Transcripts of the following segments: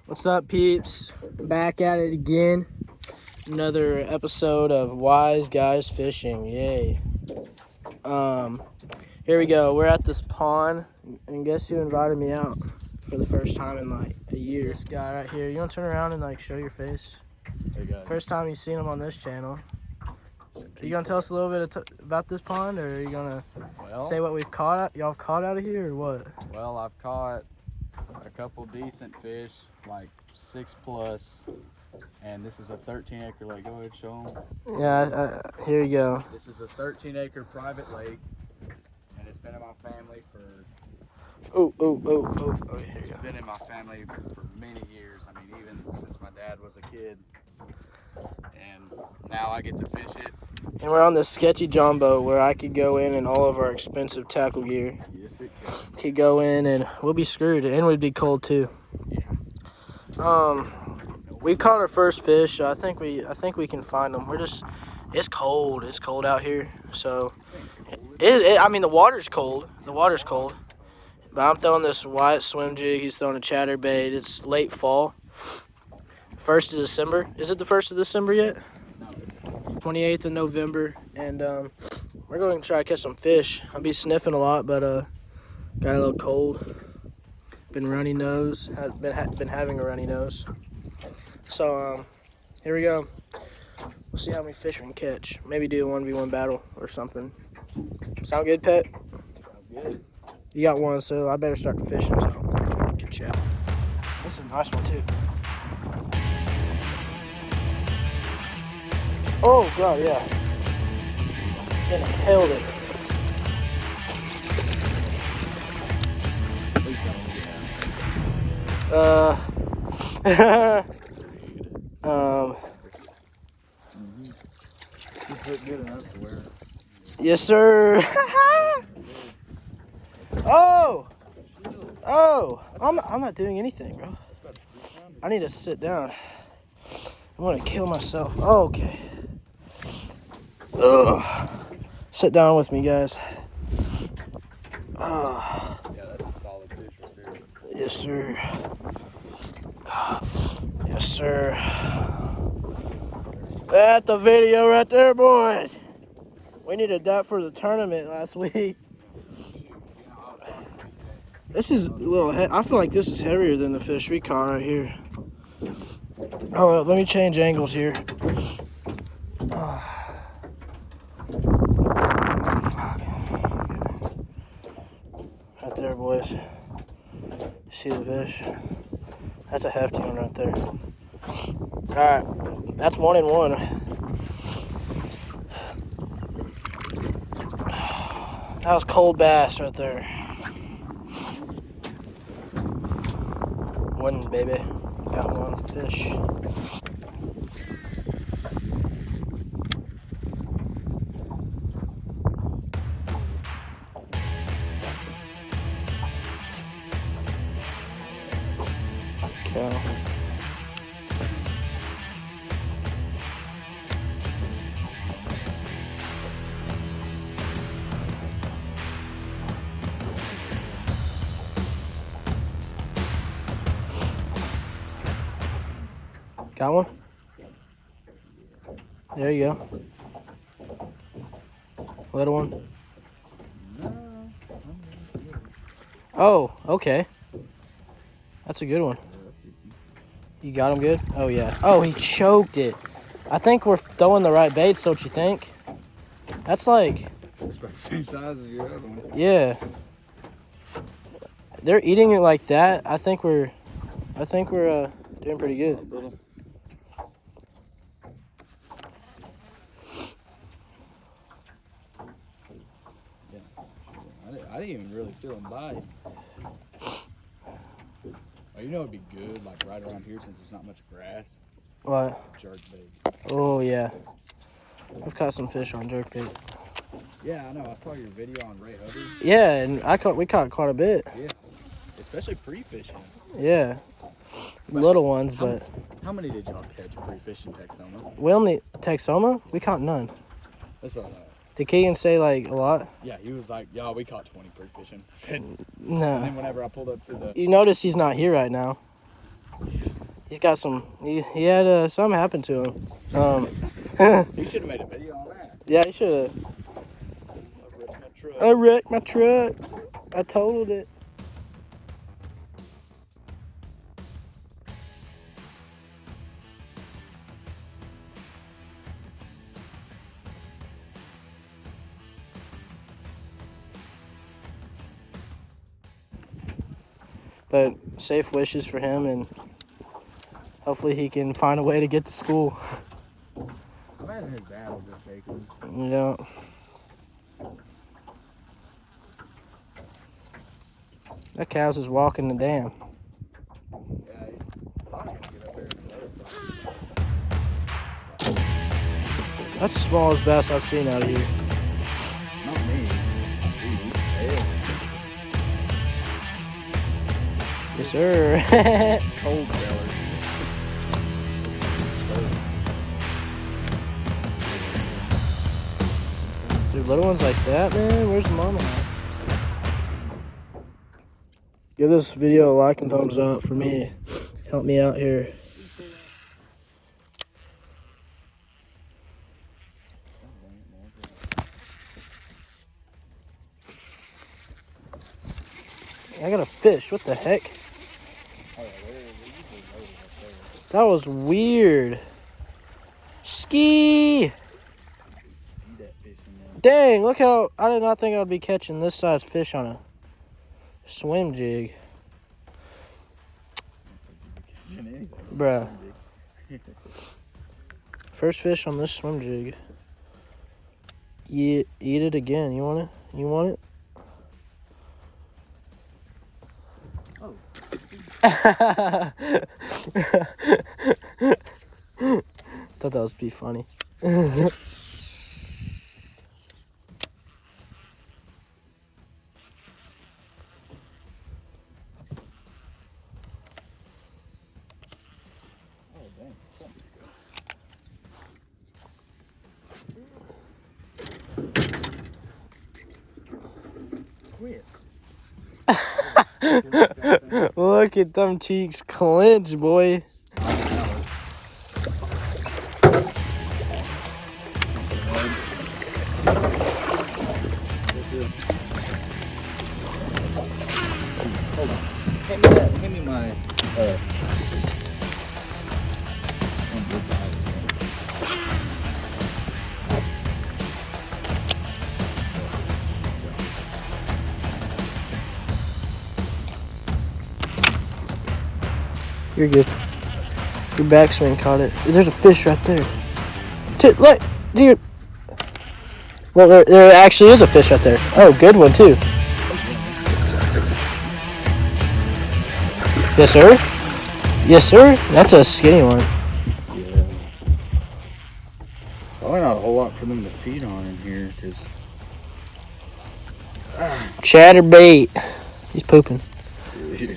What's up, peeps? Back at it again. Another episode of Wise Guys Fishing. Yay. Here we go. We're at this pond, and guess who invited me out for the first time in like a year? This guy right here. You want to turn around and like show your face? First time you've seen him on this channel. Are you gonna tell us a little bit about this pond, or are you gonna say what we've caught? Y'all have caught out of here, or what? Well, I've caught a couple decent fish, like 6+, and this is a 13-acre lake. Go ahead, show them. Yeah, here you go. This is a 13-acre private lake, and it's been in my family for. Oh, here It's you go. been in my family for many years. I mean, even since my dad was a kid, and now I get to fish it. And we're on this sketchy John boat where I could go in and all of our expensive tackle gear Yes, it could go in and we'll be screwed, and we'd be cold too. Yeah. We caught our first fish, so I think we can find them. It's cold. It's cold out here, so I mean the water's cold. The water's cold. But I'm throwing this white swim jig. He's throwing a chatterbait. It's late fall. 1st of December. Is it the 1st of December yet? 28th of November, and we're going to try to catch some fish. I'll be sniffing a lot, but got a little cold. Been runny nose. Been having a runny nose. So here we go. We'll see how many fish we can catch. Maybe do a 1v1 battle or something. Sound good, Pet? Sounds good. You got one, so I better start fishing. So good chat. This is a nice one too. Oh god, yeah. And it held it. Please don't. You look good enough to wear. Yes, sir. I'm not doing anything, bro. I need to sit down. I want to kill myself. Okay. Ugh. Sit down with me, guys. Yeah, that's a solid fish right there. Yes, sir. Yes, sir. That's the video right there, boys. We needed that for the tournament last week. This is a little. I feel like this is heavier than the fish we caught right here. Oh, well, let me change angles here. Right there, boys. See the fish? That's a hefty one right there. All right, that's 1 and 1. That was cold bass right there. One, baby. Got one fish. Okay. Got one? There you go. Little one. Oh, okay. That's a good one. You got him good? Oh, yeah. Oh, he choked it. I think we're throwing the right baits, don't you think? That's like... It's about the same size as your other one. Yeah. They're eating it like that. I think we're doing pretty good. Little. Yeah. I didn't even really feel him bite. Oh, you know it'd be good, like right around here since there's not much grass. What? Jerkbait. Oh, yeah. I've caught some fish on jerkbait. Yeah, I know. I saw your video on Ray Hubbard. Yeah, and we caught quite a bit. Yeah, especially pre-fishing. Yeah. Little ones, but... How many did y'all catch pre-fishing Texoma? We only... Texoma? We caught none. That's all right. Did Keegan say, like, a lot? Yeah, he was like, "Y'all, we caught 20 pre-fishing." I said, No. and then whenever I pulled up to the... You notice he's not here right now. He's got some. He had something happen to him. You should have made a video on that. Yeah, he should have. I wrecked my truck. I wrecked my truck. I totaled it. But safe wishes for him, and hopefully he can find a way to get to school. Imagine his dad will just take him. Yeah. That cow's just walking the dam. Yeah, he's probably gonna get up there. That's the smallest bass I've seen out of here. Not me. Dude, Yes, sir. cold cellar. Dude, little ones like that, man. Where's the mama at? Give this video a like and thumbs up for me. Help me out here. I got a fish. What the heck? That was weird. Ski! Dang, look how... I did not think I would be catching this size fish on a swim jig. Bruh. First fish on this swim jig. Eat it again. You want it? You want it? Thought that was pretty funny. Look at them cheeks clench, boy. Hand me my You're good. Your backswing caught it. There's a fish right there. Look, dude. Well, there actually is a fish right there. Oh, good one too. Yes, sir. Yes, sir. That's a skinny one. Yeah. Probably not a whole lot for them to feed on in here, because Chatterbait. He's pooping. Dude,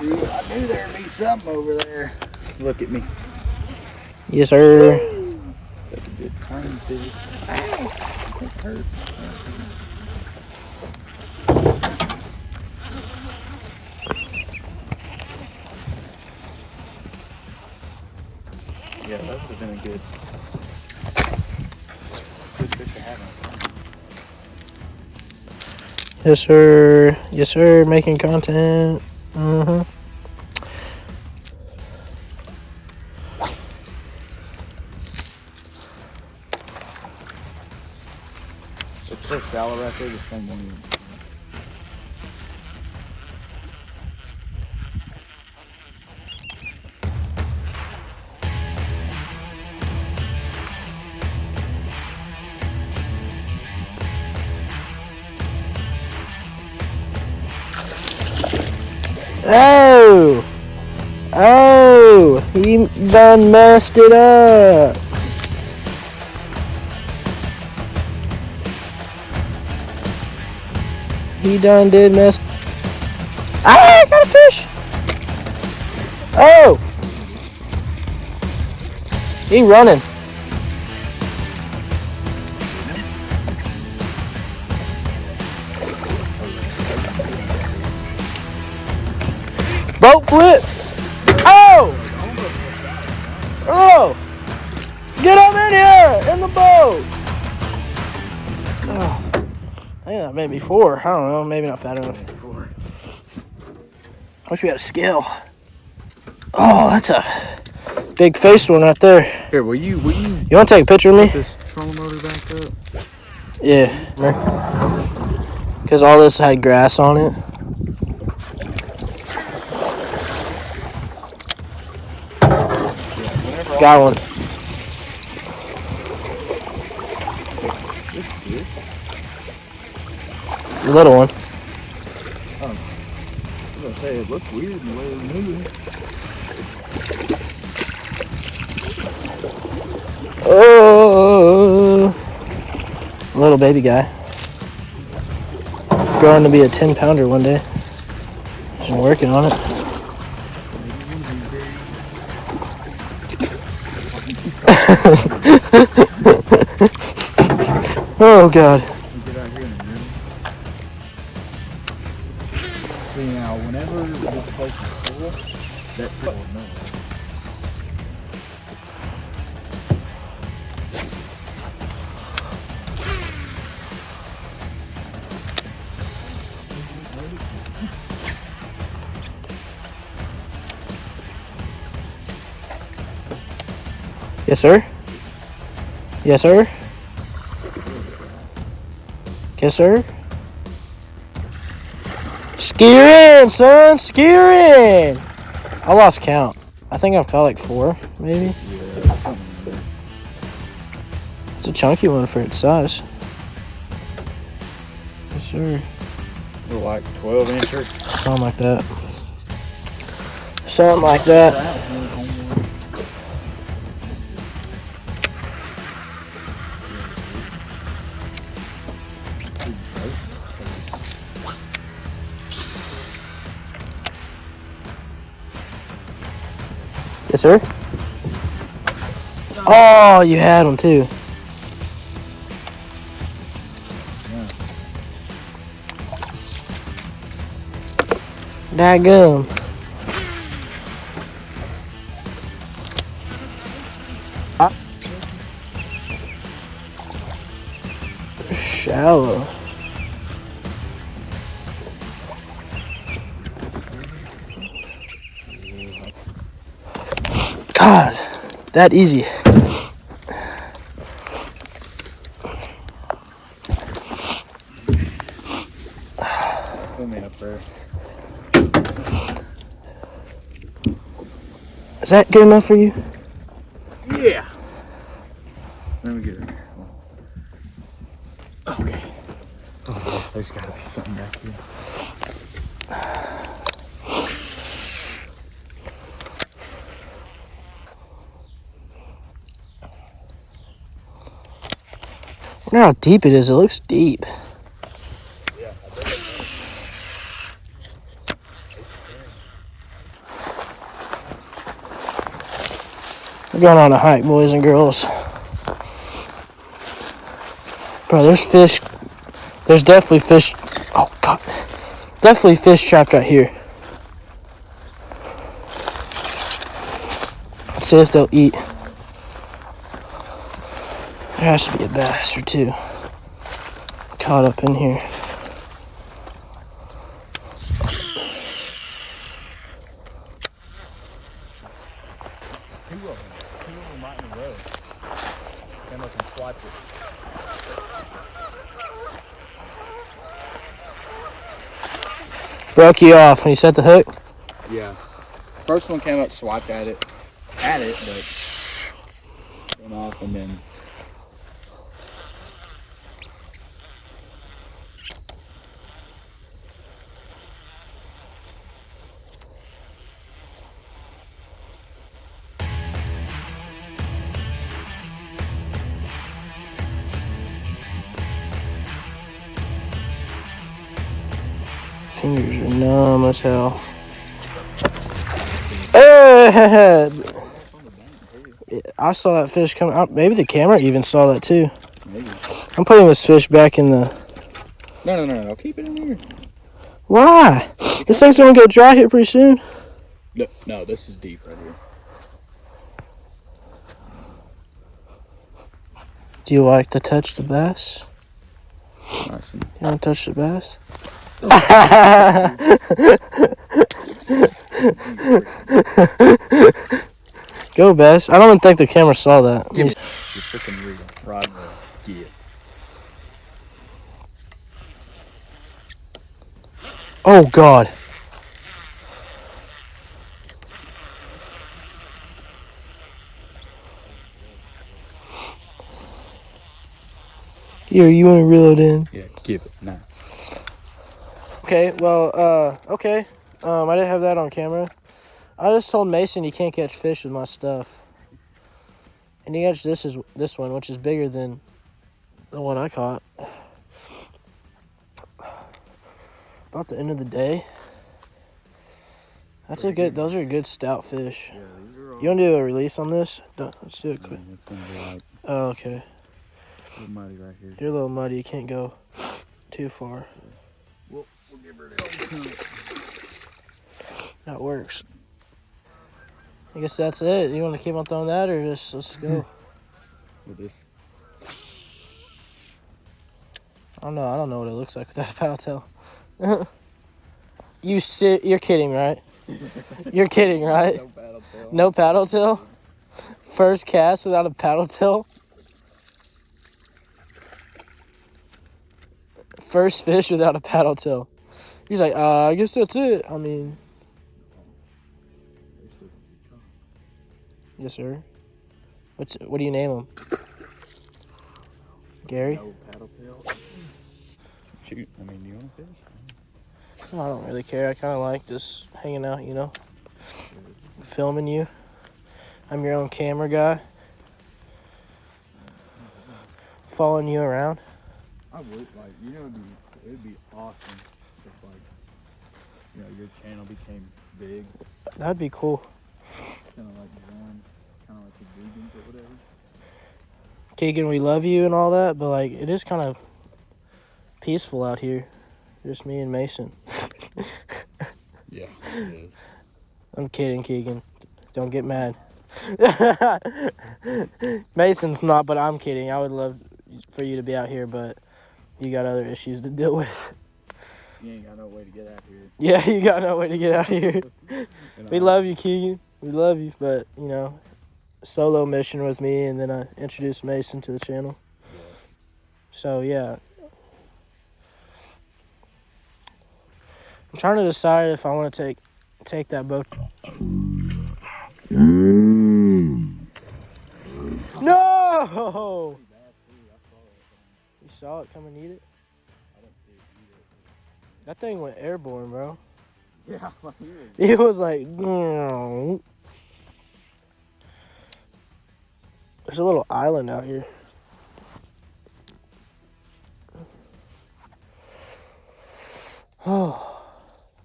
I knew there'd be something over there. Look at me. Yes, sir. That's a good time, fish. That hurt. Yeah, that would have been a good fish to have. Yes, sir. Yes, sir. Making content. Mm-hmm. It's so shallow right there, this thing won't even. Oh! Oh! He done messed it up. He done did mess. Ah! I got a fish! Oh! He running. Boat flip! Oh! Get up in here! In the boat! Oh. I think that may be 4. I don't know. Maybe not fat enough. Wish we had a scale. Oh, that's a big faced one right there. Here, will you You want to take a picture of me? put this trolling motor back up? Yeah. Because all this had grass on it. Got one. The little one. I was gonna say it looks weird in the way it's moving. Oh, little baby guy. Growing to be a 10-pounder one day. Just working on it. Oh God. Get out here in a minute. See now, whenever this place is full, that will know. Yes, sir. Yes, sir. Yes, sir. Skier in, son. Skier in. I lost count. I think I've caught like 4, maybe. Yeah, something like that. It's a chunky one for its size. Yes, sir. They're like 12-incher. Something like that. Something like that. Yes, sir. Oh, you had them too. Daggum. Shallow. God, that easy. Put me up there. Is that good enough for you? Yeah. Let me get it. Okay. Oh, there's gotta be something back here. I wonder how deep it is. It looks deep. We're going on a hike, boys and girls. Bro, there's fish. There's definitely fish. Oh, God. Definitely fish trapped right here. Let's see if they'll eat. There has to be a bass or 2 caught up in here. Two of them right in a row. Came up and swiped it. Broke you off when you set the hook? Yeah. First one came up, swiped at it, but came off and then. Fingers are numb as hell. Hey! I saw that fish come out. Maybe the camera even saw that too. Maybe. I'm putting this fish back in the... No. Keep it in here. Why? This thing's gonna go dry here pretty soon. No, this is deep right here. Do you like to touch the bass? Nice. You want to touch the bass? Go, bass. I don't even think the camera saw that. Give me your freaking reel. Right there. Get. Oh, God. Here, you want to reel it in? Yeah, give it now. Okay, well, okay. I didn't have that on camera. I just told Mason you can't catch fish with my stuff. And he catch this one, which is bigger than the one I caught. About the end of the day. Those are good stout fish. Yeah, these are all. You want to do a release on this? Let's do it quick. It's gonna be like Oh, okay. a little muddy right here. You're a little muddy. You can't go too far. We'll give her the old chunk. That works. I guess that's it. You want to keep on throwing that, or just let's go? With this. I don't know. I don't know what it looks like without a paddle tail. You're kidding, right? You're kidding, right? No paddle tail. No paddle tail? First cast without a paddle tail? First fish without a paddle tail. He's like, I guess that's it. I mean, yes, sir. What do you name him? Gary? No paddle tail. Shoot, I mean, do you want to fish? I don't really care. I kind of like just hanging out, you know, filming you. I'm your own camera guy. Following you around. I would like, you know, it'd be awesome if like, you know, your channel became big, That'd be cool. kind of like John, kind of like the vegans or whatever. Keegan, we love you and all that, but like it is kind of peaceful out here. Just me and Mason. Yeah, it is. I'm kidding, Keegan. Don't get mad. Mason's not, but I'm kidding. I would love for you to be out here, but you got other issues to deal with. You ain't got no way to get out here. Yeah, you got no way to get out here. We love you, Keegan. We love you, but you know, solo mission with me, and then I introduced Mason to the channel. Yeah. So yeah, I'm trying to decide if I want to take that boat. No! You saw it come and eat it? I didn't see it either. That thing went airborne, bro. Yeah, It was like, no. There's a little island out here.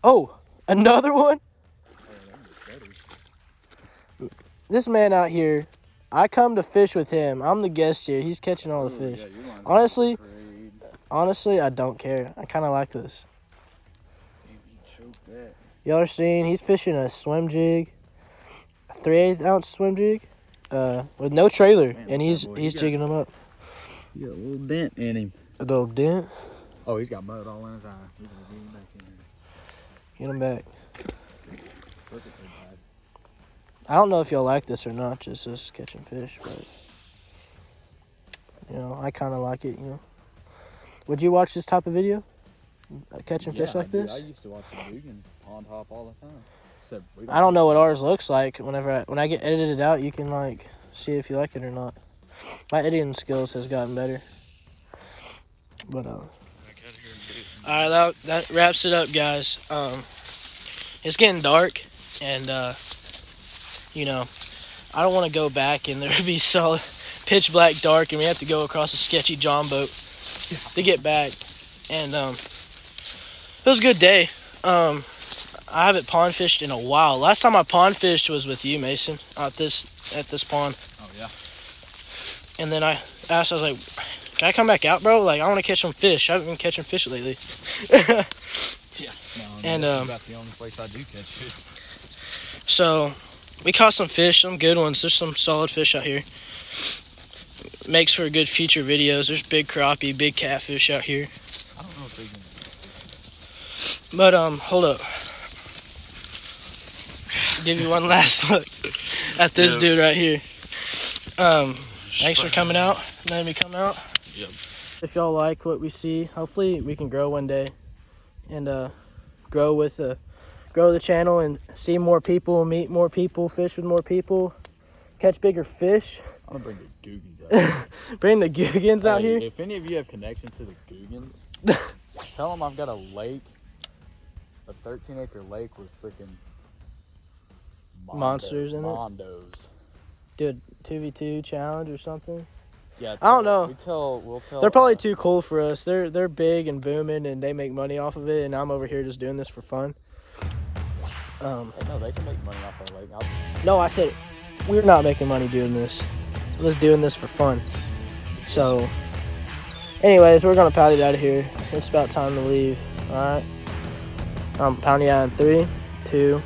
Oh, another one? This man out here, I come to fish with him. I'm the guest here. He's catching all the fish. Yeah, Honestly, I don't care. I kind of like this. Y'all are seeing he's fishing a swim jig, a 3/8 ounce swim jig, with no trailer, Man, and he's that boy, he jigging them up. You got a little dent in him. A little dent. Oh, he's got mud all in his eye. We're gonna get him back in here. Get him back. Perfectly bad. I don't know if y'all like this or not, just us catching fish, but you know, I kind of like it. You know, would you watch this type of video? Catching fish like this? I used to watch the Dugans pond hop all the time. Except I don't know what ours looks like. When I get edited out, you can like see if you like it or not. My editing skills has gotten better. But all right, that wraps it up, guys. It's getting dark, and you know, I don't want to go back and there be solid pitch black dark, and we have to go across a sketchy John boat to get back. And it was a good day. I haven't pond fished in a while. Last time I pond fished was with you, Mason, at this pond. Oh yeah. And then I asked, I was like, can I come back out, bro? Like, I want to catch some fish. I haven't been catching fish lately. Yeah. No, And, that's about the only place I do catch fish. So we caught some fish, some good ones. There's some solid fish out here. makes for good future videos. There's big crappie, big catfish out here. I don't know if they can. But hold up. Give you one last look at this dude right here. Thanks for coming out. Letting me come out. Yep. If y'all like what we see, hopefully we can grow one day, and grow the channel and see more people, meet more people, fish with more people, catch bigger fish. I'm gonna bring the Googans out here. Bring the Googans out here. If any of you have connection to the Googans, tell them I've got a lake, a 13-acre lake with freaking monsters in it. Mondos. Do a 2v2 challenge or something. Yeah, I don't know. We'll tell. They're probably too cool for us. They're big and booming, and they make money off of it. And I'm over here just doing this for fun. No, they can make money off our lake. No, I said we're not making money doing this. We're just doing this for fun. So, anyways, we're gonna pound it out of here. It's about time to leave. All right. I'm pounding out in 3, 2.